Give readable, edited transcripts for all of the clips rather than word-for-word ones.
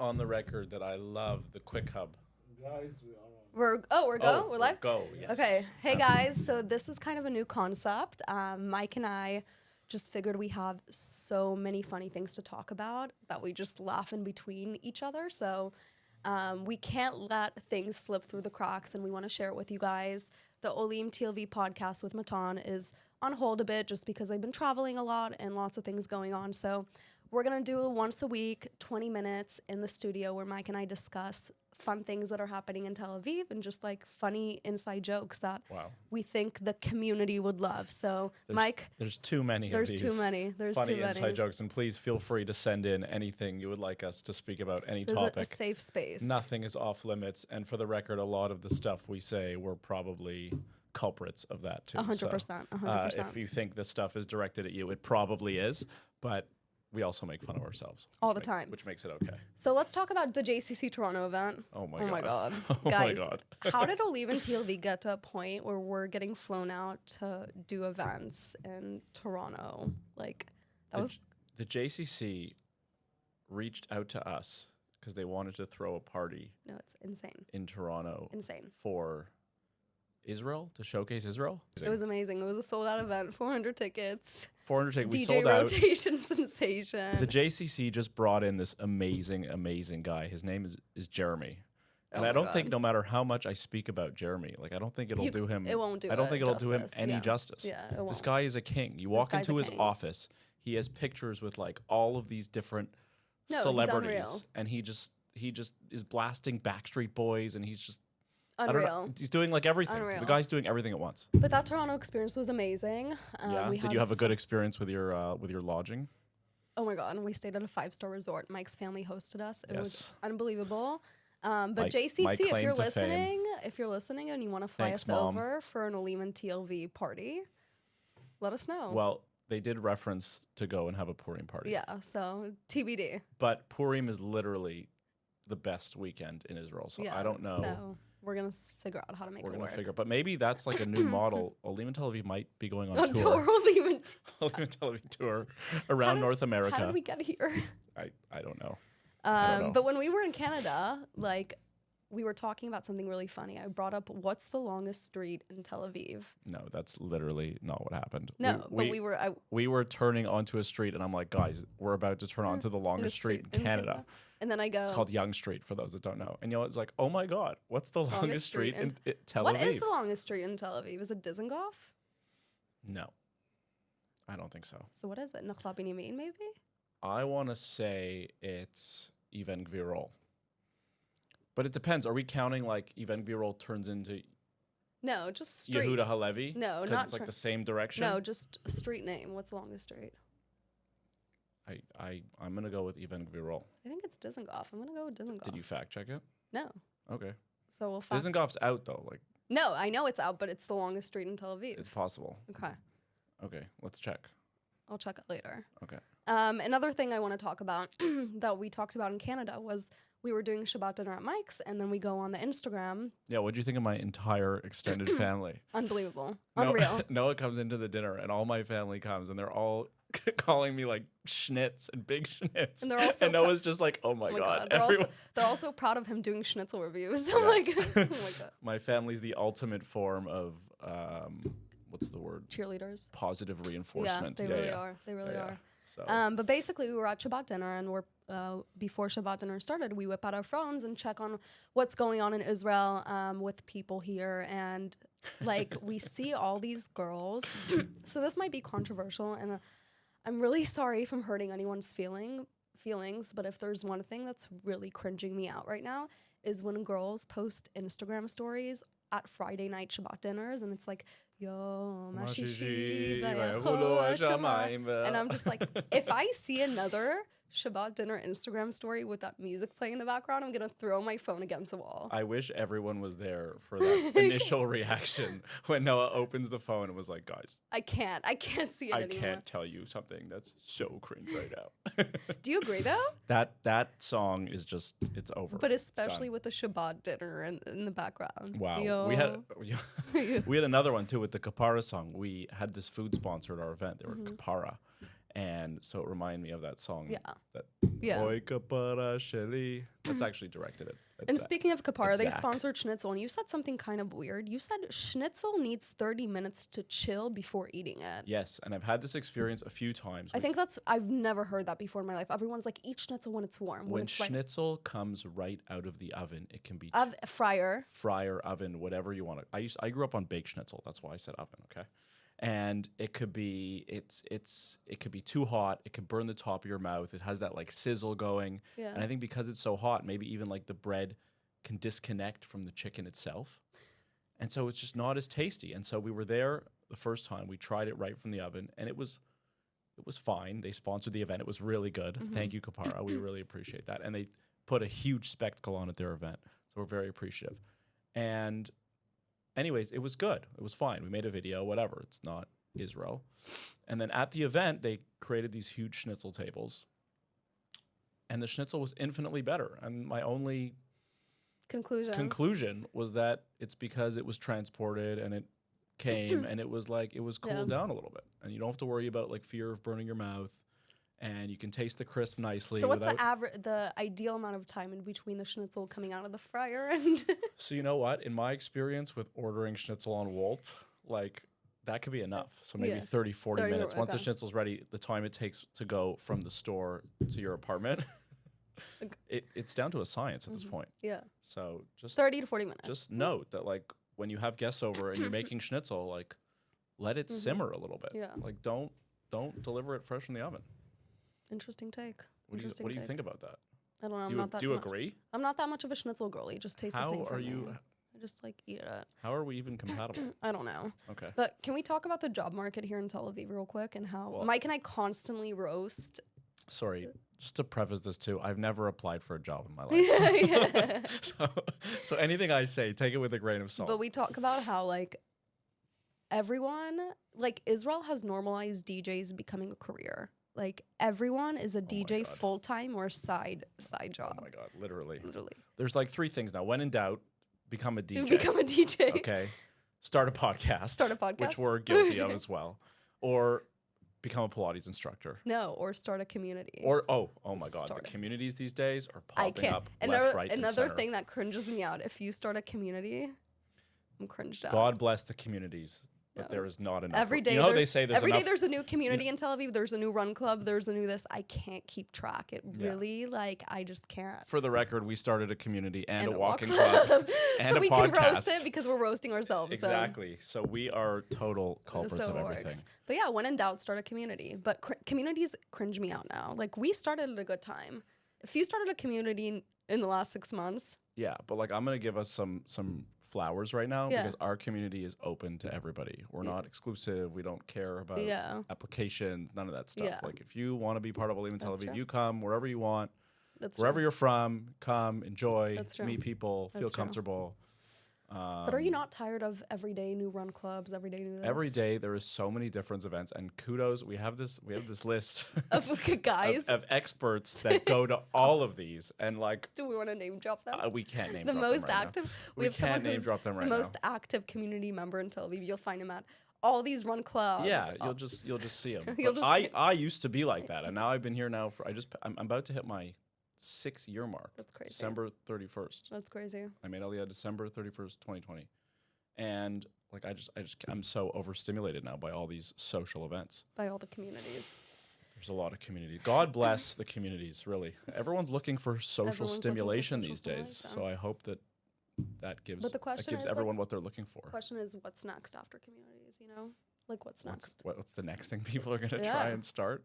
on the record that I love the Quick Hub. Guys, We're live. Go. Yes. Okay. Hey guys, so this is kind of a new concept. Mike and I just figured we have so many funny things to talk about that we just laugh in between each other. So we can't let things slip through the cracks, and we want to share it with you guys. The Olim TLV podcast with Matan is on hold a bit just because I've been traveling a lot and lots of things going on. So we're going to do once a week, 20 minutes in the studio where Mike and I discuss fun things that are happening in Tel Aviv and just like funny inside jokes that we think the community would love. So Mike, there's too many there's of these too many. There's funny too many inside jokes, and please feel free to send in anything you would like us to speak about, any This topic. is a safe space. Nothing is off limits, and for the record, a lot of the stuff we say, we're probably culprits of that too. 100%. 100%. If you think this stuff is directed at you, it probably is, but we also make fun of ourselves all the time, which makes it okay. So let's talk about the JCC Toronto event. Oh my god. Guys, my god. How did Olim and TLV get to a point where we're getting flown out to do events in Toronto? Like The JCC reached out to us because they wanted to throw a party. No, it's insane. In Toronto. Insane. For Israel, to showcase Israel. It was amazing. It was a sold out event, 400 tickets. 400 tickets. We DJ sold out. rotation sensation. The JCC just brought in this amazing guy. His name is Jeremy. And I don't think, no matter how much I speak about Jeremy, like I don't think it'll do him. It won't do. I don't think it'll justice. do him any justice. Yeah, it won't. This guy is a king. You walk into his office. He has pictures with like all of these different celebrities, and he just is blasting Backstreet Boys, and he's just unreal. I don't know, he's doing like everything. Unreal. The guy's doing everything at once. But that Toronto experience was amazing. Yeah. Did you have a good experience with your lodging? Oh my god! And we stayed at a 5-star resort. Mike's family hosted us. It was unbelievable. But JCC, if you're listening and you want to fly us over for an Olim and TLV party, let us know. Well, they did reference to go and have a Purim party. Yeah, so TBD. But Purim is literally the best weekend in Israel, so I don't know. So we're gonna figure out how to make it work. But maybe that's like a new model. Olim and Tel Aviv might be going on tour. Olim and Tel Aviv tour around North America. How did we get here? I don't know. But when we were in Canada, like we were talking about something really funny. I brought up what's the longest street in Tel Aviv. No, that's literally not what happened. No, we were turning onto a street, and I'm like, guys, we're about to turn onto the longest street in Canada. And then I go, it's called Yonge Street for those that don't know. And it's like, oh my god, what's the longest street in Tel Aviv? What is the longest street in Tel Aviv? Is it Dizengoff? No, I don't think so. So what is it? Nachla Binyamin, maybe? I want to say it's Even Gvirol. But it depends. Are we counting like Even Gvirol turns into no, just street. Yehuda Halevi? No, not because it's like the same direction. No, just a street name. What's the longest street? I'm gonna go with Even Gvirol. I think it's Dizengoff. I'm gonna go with Dizengoff. Did you fact check it? No. Okay. So we'll Dizengoff's out though. Like. No, I know it's out, but it's the longest street in Tel Aviv. It's possible. Okay, let's check. I'll check it later. Okay. Another thing I want to talk about that we talked about in Canada was we were doing Shabbat dinner at Mike's, and then we go on the Instagram. Yeah, what'd you think of my entire extended family? Unbelievable. Unreal. Noah comes into the dinner, and all my family comes, and they're all calling me like schnitz and big schnitz. And they're also Noah's just like, oh my god. They're also proud of him doing schnitzel reviews. I'm like, oh my god. My family's the ultimate form of what's the word? Cheerleaders. Positive reinforcement. Yeah, they really are. They really are. So. But basically, we were at Shabbat dinner, and before Shabbat dinner started, we whip out our phones and check on what's going on in Israel with people here, and like we see all these girls. So this might be controversial, and I'm really sorry if I'm hurting anyone's feelings. But if there's one thing that's really cringing me out right now is when girls post Instagram stories at Friday night Shabbat dinners, and it's like, yo, mashishi, and I'm just like, if I see another Shabbat dinner Instagram story with that music playing in the background, I'm gonna throw my phone against the wall. I wish everyone was there for that initial reaction when Noah opens the phone and was like, guys, I can't see it anymore. I can't tell you something that's so cringe right now. Do you agree though? That song is just, it's over. But especially with the Shabbat dinner in the background. Wow. Yo. We had another one too with the Kapara song. We had this food sponsor at our event. They were Kapara. And so it reminded me of that song. Yeah. That Yeah. Oi kapara sheli. That's actually directed at And speaking of Kapara, they Zach. sponsored Schnitzel, and you said something kind of weird. You said Schnitzel needs 30 minutes to chill before eating it. Yes, and I've had this experience a few times. I've never heard that before in my life. Everyone's like, eat Schnitzel when it's warm. When it's Schnitzel comes right out of the oven, it can be fryer, oven, whatever you want to. I grew up on baked Schnitzel. That's why I said oven. Okay. And it could be it could be too hot. It could burn the top of your mouth. It has that like sizzle going. Yeah. And I think because it's so hot, maybe even like the bread can disconnect from the chicken itself. And so it's just not as tasty. And so we were there the first time. We tried it right from the oven, and it was fine. They sponsored the event. It was really good. Thank you, Kapara. We really appreciate that. And they put a huge spectacle on at their event. So we're very appreciative. And anyways, it was good. It was fine. We made a video, whatever. It's not Israel. And then at the event, they created these huge schnitzel tables. And the schnitzel was infinitely better. And my only conclusion was that it's because it was transported and it came and it was cooled down a little bit. And you don't have to worry about like fear of burning your mouth. And you can taste the crisp nicely. So what's the ideal amount of time in between the schnitzel coming out of the fryer and? So you know what? In my experience with ordering schnitzel on Wolt, like that could be enough. So maybe 30, 40 minutes. Once the schnitzel's ready, the time it takes to go from the store to your apartment, it's down to a science at this point. Yeah. So just 30 to 40 minutes. Just note that like when you have guests over and you're making schnitzel, like let it simmer a little bit. Yeah. Like don't deliver it fresh from the oven. Interesting take. What do you think about that? I don't know. Do you agree? I'm not that much of a schnitzel girly. It just tastes the same for me. I just like eat it. How are we even compatible? I don't know. Okay. But can we talk about the job market here in Tel Aviv real quick and how Mike and I constantly roast? Sorry, just to preface this too, I've never applied for a job in my life. So anything I say, take it with a grain of salt. But we talk about how like everyone, like Israel has normalized DJs becoming a career. Like everyone is a DJ full time or side job. Oh my God, literally. Literally. There's like three things now. When in doubt, become a DJ. Become a DJ. Okay. Start a podcast. Which we're guilty of as well. Or become a Pilates instructor. No, or start a community. Or oh my God, the communities these days are popping up left, right, and another center. thing that cringes me out. If you start a community, I'm cringed out. God bless the communities. But there is not enough. Every day, they say there's there's a new community in Tel Aviv. There's a new run club. There's a new this. I can't keep track. It really, I just can't. For the record, we started a community and a walking club and so a we podcast. can roast it because we're roasting ourselves. Exactly. So we are total culprits of everything. But yeah, when in doubt, start a community. But communities cringe me out now. Like we started at a good time. If you started a community in the last 6 months. Yeah, but like I'm gonna give us some flowers right now because our community is open to everybody. We're not exclusive. We don't care about applications, none of that stuff. Yeah. Like if you want to be part of Olim Tel Aviv, you come wherever you want. That's wherever true. You're from, come, enjoy, meet people, feel comfortable. But are you not tired of everyday new run clubs, everyday new this? Every day there is so many different events, and kudos. We have this list of guys of experts that go to all of these, and like. Do we want to name drop them? We can't name the drop most them right active. Now. We have someone who's the most active community member in Tel Aviv. You'll find him at all these run clubs. Yeah, you'll just see him. I used to be like that, and now I've been here now for I'm about to hit my 6-year mark. That's crazy. December 31st. That's crazy. I made Aliyah December 31st, 2020. And like I'm so overstimulated now by all these social events. By all the communities. There's a lot of community. God bless the communities, really. Everyone's looking for social stimulation these days. So I hope that gives everyone what they're looking for. The question is what's next after communities, you know? Like what's next? What's the next thing people are going to try and start?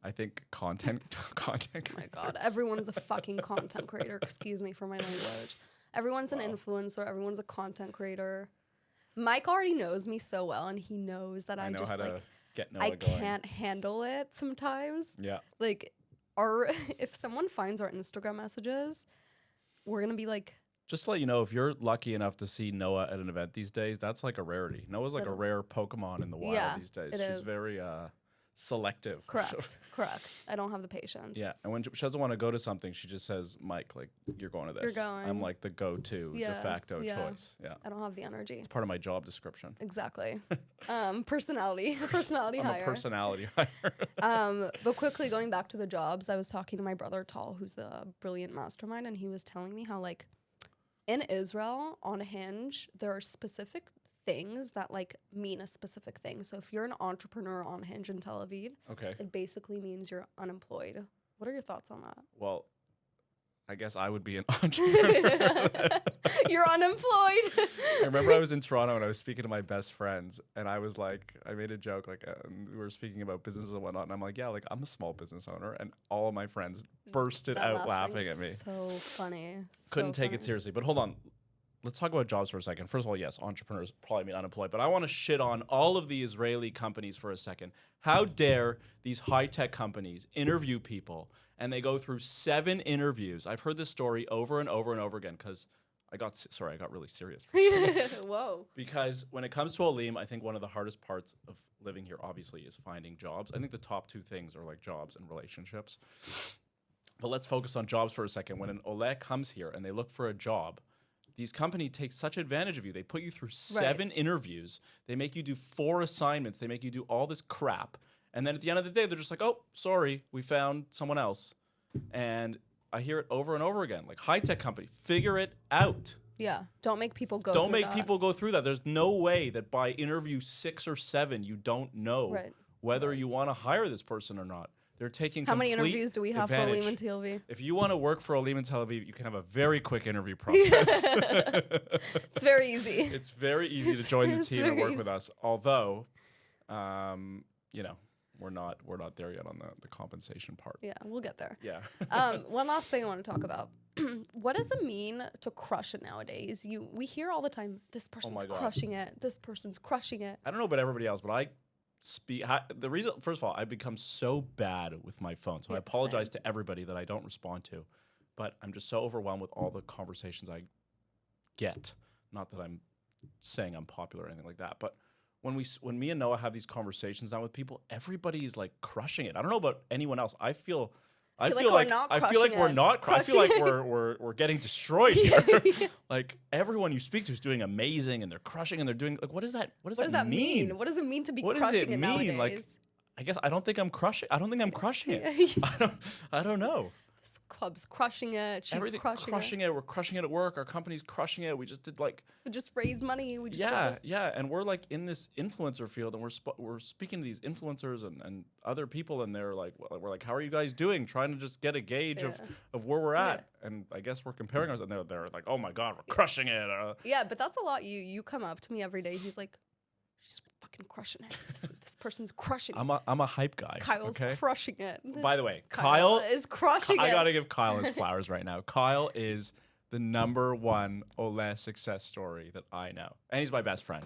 I think content creators. Oh my God, everyone is a fucking content creator. Excuse me for my language. Everyone's an influencer. Everyone's a content creator. Mike already knows me so well, and he knows that I just how to get Noah going. Can't handle it sometimes. Yeah. Like, if someone finds our Instagram messages, we're gonna be like. Just to let you know, if you're lucky enough to see Noah at an event these days, that's like a rarity. Noah's like a rare Pokemon in the wild these days. She's very selective. Correct. I don't have the patience. Yeah, and when she doesn't want to go to something, she just says, Mike, like, you're going to this. You're going. I'm like the go-to, de facto choice. Yeah. I don't have the energy. It's part of my job description. Exactly. Personality I'm hire. a personality hire. But quickly going back to the jobs, I was talking to my brother, Tal, who's a brilliant mastermind, and he was telling me how, like, in Israel, on Hinge, there are specific things that, like, mean a specific thing. So if you're an entrepreneur on Hinge in Tel Aviv, Okay. it basically means you're unemployed. What are your thoughts on that? Well, I guess I would be an entrepreneur. You're unemployed. I remember I was in Toronto and I was speaking to my best friends, and I was like, I made a joke, like, we were speaking about business and whatnot, and I'm like, yeah, like, I'm a small business owner, and all of my friends bursted out laughing at me. So funny. Couldn't take it seriously. But hold on. Let's talk about jobs for a second. First of all, yes, entrepreneurs probably mean unemployed, but I want to shit on all of the Israeli companies for a second. How dare these high-tech companies interview people, and they go through 7 interviews. I've heard this story over and over and over again because I got really serious for a second. Whoa. Because when it comes to Olim, I think one of the hardest parts of living here, obviously, is finding jobs. I think the top 2 things are like jobs and relationships. But let's focus on jobs for a second. When an Ole comes here and they look for a job, these companies take such advantage of you. They put you through 7 interviews. They make you do 4 assignments. They make you do all this crap. And then at the end of the day, they're just like, oh, sorry, we found someone else. And I hear it over and over again. Like, high-tech company, figure it out. Yeah, don't make people go Don't make people go through that. There's no way that by interview 6 or 7, you don't know whether you want to hire this person or not. They're taking How many interviews do we have for Olim and TLV? If you want to work for Olim and Tel Aviv, you can have a very quick interview process. It's very easy. It's very easy to join the team and work with us. Although, you know, we're not there yet on the compensation part. Yeah, we'll get there. Yeah. One last thing I want to talk about. What does it mean to crush it nowadays? We hear all the time, this person's crushing it. This person's crushing it. I don't know about everybody else, but I the reason, first of all, I've become so bad with my phone, so I apologize to everybody that I don't respond to, but I'm just so overwhelmed with all the conversations I get. Not that I'm saying I'm popular or anything like that, but when me and Noah have these conversations now with people, everybody's like crushing it. I don't know about anyone else. I feel like we're getting destroyed here. Like, everyone you speak to is doing amazing, and they're crushing, and they're doing, like, what does that mean? What does it mean to be crushing it nowadays? Like, I guess I don't think I'm crushing it. I don't know. This club's crushing it. She's crushing it. We're crushing it at work. Our company's crushing it. We just did we just raised money. We just and we're like in this influencer field, and we're speaking to these influencers and other people, and we're like, how are you guys doing? Trying to just get a gauge of where we're at, and I guess we're comparing ourselves. And they're like, oh my god, we're crushing it. Yeah, but that's a lot. You come up to me every day. He's like, she's fucking crushing it. This person's crushing it. I'm a hype guy. Kyle's crushing it. By the way, Kyle is crushing it. I gotta give Kyle his flowers right now. Kyle is the #1 Ole success story that I know, and he's my best friend.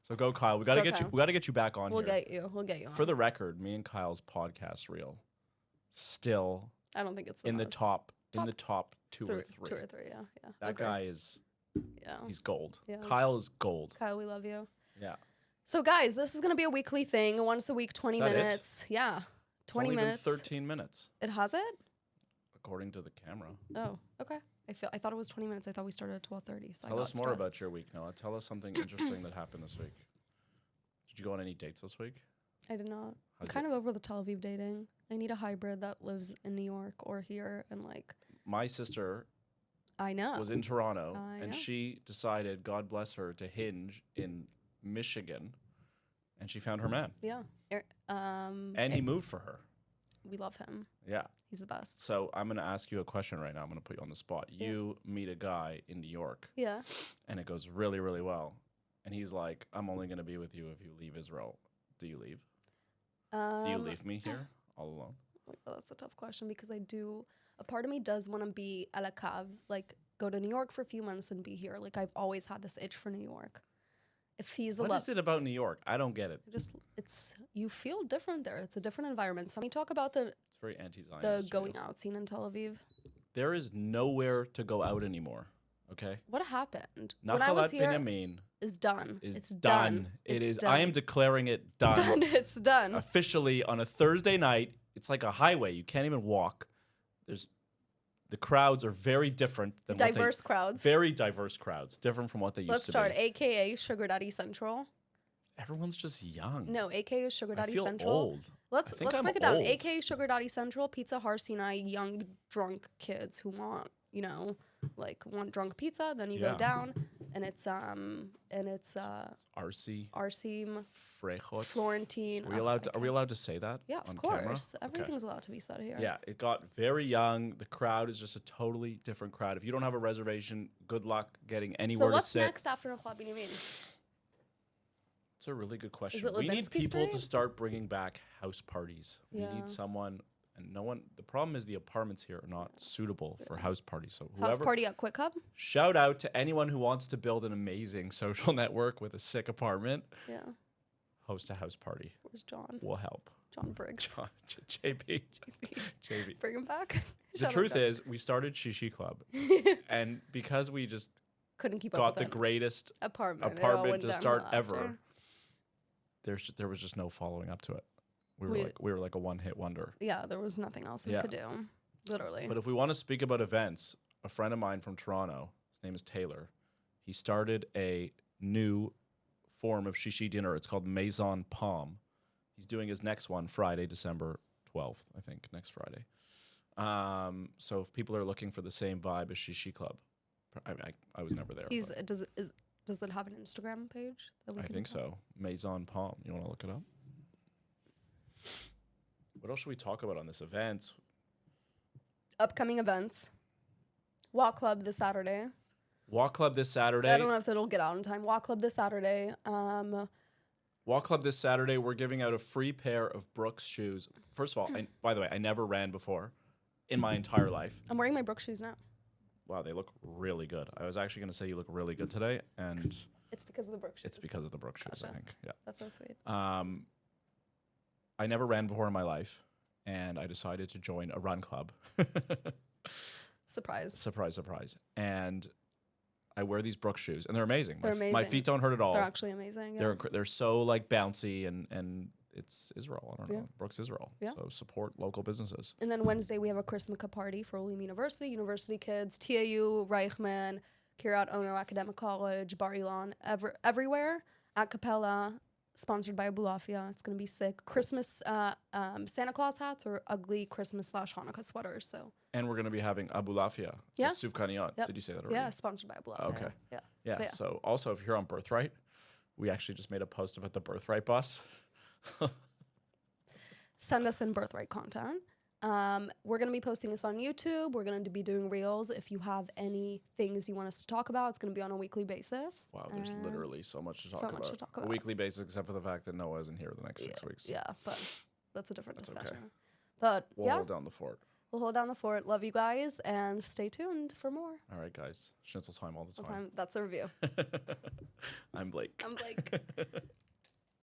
So go, Kyle. We gotta get you back on. We'll get you on. For the record, me and Kyle's podcast reel still. I don't think it's in the top 2 or 3. 2 or 3, yeah. That guy is. Yeah. He's gold. Yeah. Kyle is gold. Kyle, we love you. Yeah. So, guys, this is going to be a weekly thing. Once a week, 20 minutes. Yeah. 20 minutes. It's only been 13 minutes. It has it? According to the camera. Oh, okay. I thought it was 20 minutes. I thought we started at 12:30. So Tell us more about your week, Noah. Tell us something interesting that happened this week. Did you go on any dates this week? I did not. I'm kind of over the Tel Aviv dating. I need a hybrid that lives in New York or here, and like. My sister. I know. Was in Toronto, and she decided, God bless her, to hinge in Michigan, and she found her man. Yeah. And he moved for her. We love him. Yeah. He's the best. So I'm going to ask you a question right now. I'm going to put you on the spot. Yeah. You meet a guy in New York. Yeah. And it goes really, really well. And he's like, I'm only going to be with you if you leave Israel. Do you leave? Do you leave me here all alone? Well, that's a tough question because a part of me does want to be a la cave, like go to New York for a few months and be here. Like I've always had this itch for New York. If he's what is it about New York? I don't get it. You feel different there. It's a different environment. So let me talk about it's very anti-Zionist. The going out scene in Tel Aviv. There is nowhere to go out anymore. Okay. What happened? When I was Nachalat here, Binyamin is done. is It's done. It It's is. done. I am declaring it done. done. It's done. Officially on a Thursday night. It's like a highway. You can't even walk. The crowds are very different than Diverse crowds. Very diverse crowds, different from what they used Let's to start. be. AKA Sugar Daddy Central. Everyone's just young. No, AKA Sugar I Daddy feel Central. old. Let's I think I'm break it down. old. AKA Sugar Daddy Central, Pizza Harsinai, young drunk kids who want, want drunk pizza. Then you Yeah. go down, and it's RC. Arsim, Frechot. Florentine. Are we allowed to say that? Yeah, on of course. camera? Everything's allowed to be said here. Yeah, it got very young. The crowd is just a totally different crowd. If you don't have a reservation, good luck getting anywhere So what's to sit. next after Nachalat Binyamin? It's a really good question. it We need Levinsky people to Street? start bringing back house parties. We Yeah. need someone, and no one. The problem is the apartments here are not suitable for house parties. So House whoever, party at Quick Hub? shout out to anyone who wants to build an amazing social network with a sick apartment. Yeah. Host a house party. Where's John? We'll help. John Briggs. JB. JB. Bring him back. The truth is, we started Shishi Club, and because we just Couldn't keep up got with the him. greatest apartment. It all apartment went to downhill start after. ever, there was just no following up to it. We were like a one-hit wonder. Yeah, there was nothing else we Yeah. could do. Literally. But if we want to speak about events, a friend of mine from Toronto, his name is Taylor, he started a new form of shishi dinner. It's called Maison Palm. He's doing his next one Friday, December 12th, I think, next Friday. So if people are looking for the same vibe as Shishi Club, I was never there. He's but does it have an Instagram page that we I can think follow? so. Maison Palm. You want to look it up? What else should we talk about on this event? Upcoming events. Walk Club this Saturday. Walk Club this Saturday. I don't know if it'll get out in time. Walk Club this Saturday. Walk Club this Saturday. We're giving out a free pair of Brooks shoes. First of all, by the way, I never ran before in my entire life. I'm wearing my Brooks shoes now. Wow, they look really good. I was actually going to say you look really good today, and It's because of the Brooks shoes. it's because of the Brooks shoes, I Gotcha. think. Yeah. That's so sweet. I never ran before in my life, and I decided to join a run club. Surprise. Surprise, surprise. And I wear these Brooks shoes, and they're amazing. They're My amazing. feet don't hurt at all. They're actually amazing. Yeah. They're so like bouncy, and it's Israel. I don't Yeah. know. Brooks Israel. Yeah. So support local businesses. And then Wednesday we have a Christmas party for Olim University kids, TAU, Reichman, Kiryat Ono Academic College, Bar Ilan, everywhere at Capella, sponsored by Abulafia. It's gonna be sick. Christmas Santa Claus hats or ugly Christmas / Hanukkah sweaters. So And we're going to be having Abulafia. Yeah. Sufkaniyat. Yep. Did you say that already? yeah, sponsored by Abulafia. Okay. Yeah. Yeah. But yeah. So also, if you're on Birthright, we actually just made a post about the Birthright bus. Send us in birthright content. We're going to be posting this on YouTube. We're going to be doing reels. If you have any things you want us to talk about, it's going to be on a weekly basis. Wow, there's literally so much to talk so about. much to talk A about. weekly basis, except for the fact that Noah isn't here the next 6 weeks. Yeah, but that's a different That's okay. discussion. But We'll yeah, hold down the fort. we'll hold down the fort. Love you guys and stay tuned for more. All right, guys. Schnitzel time all the time. That's the review. I'm Blake. I'm Blake.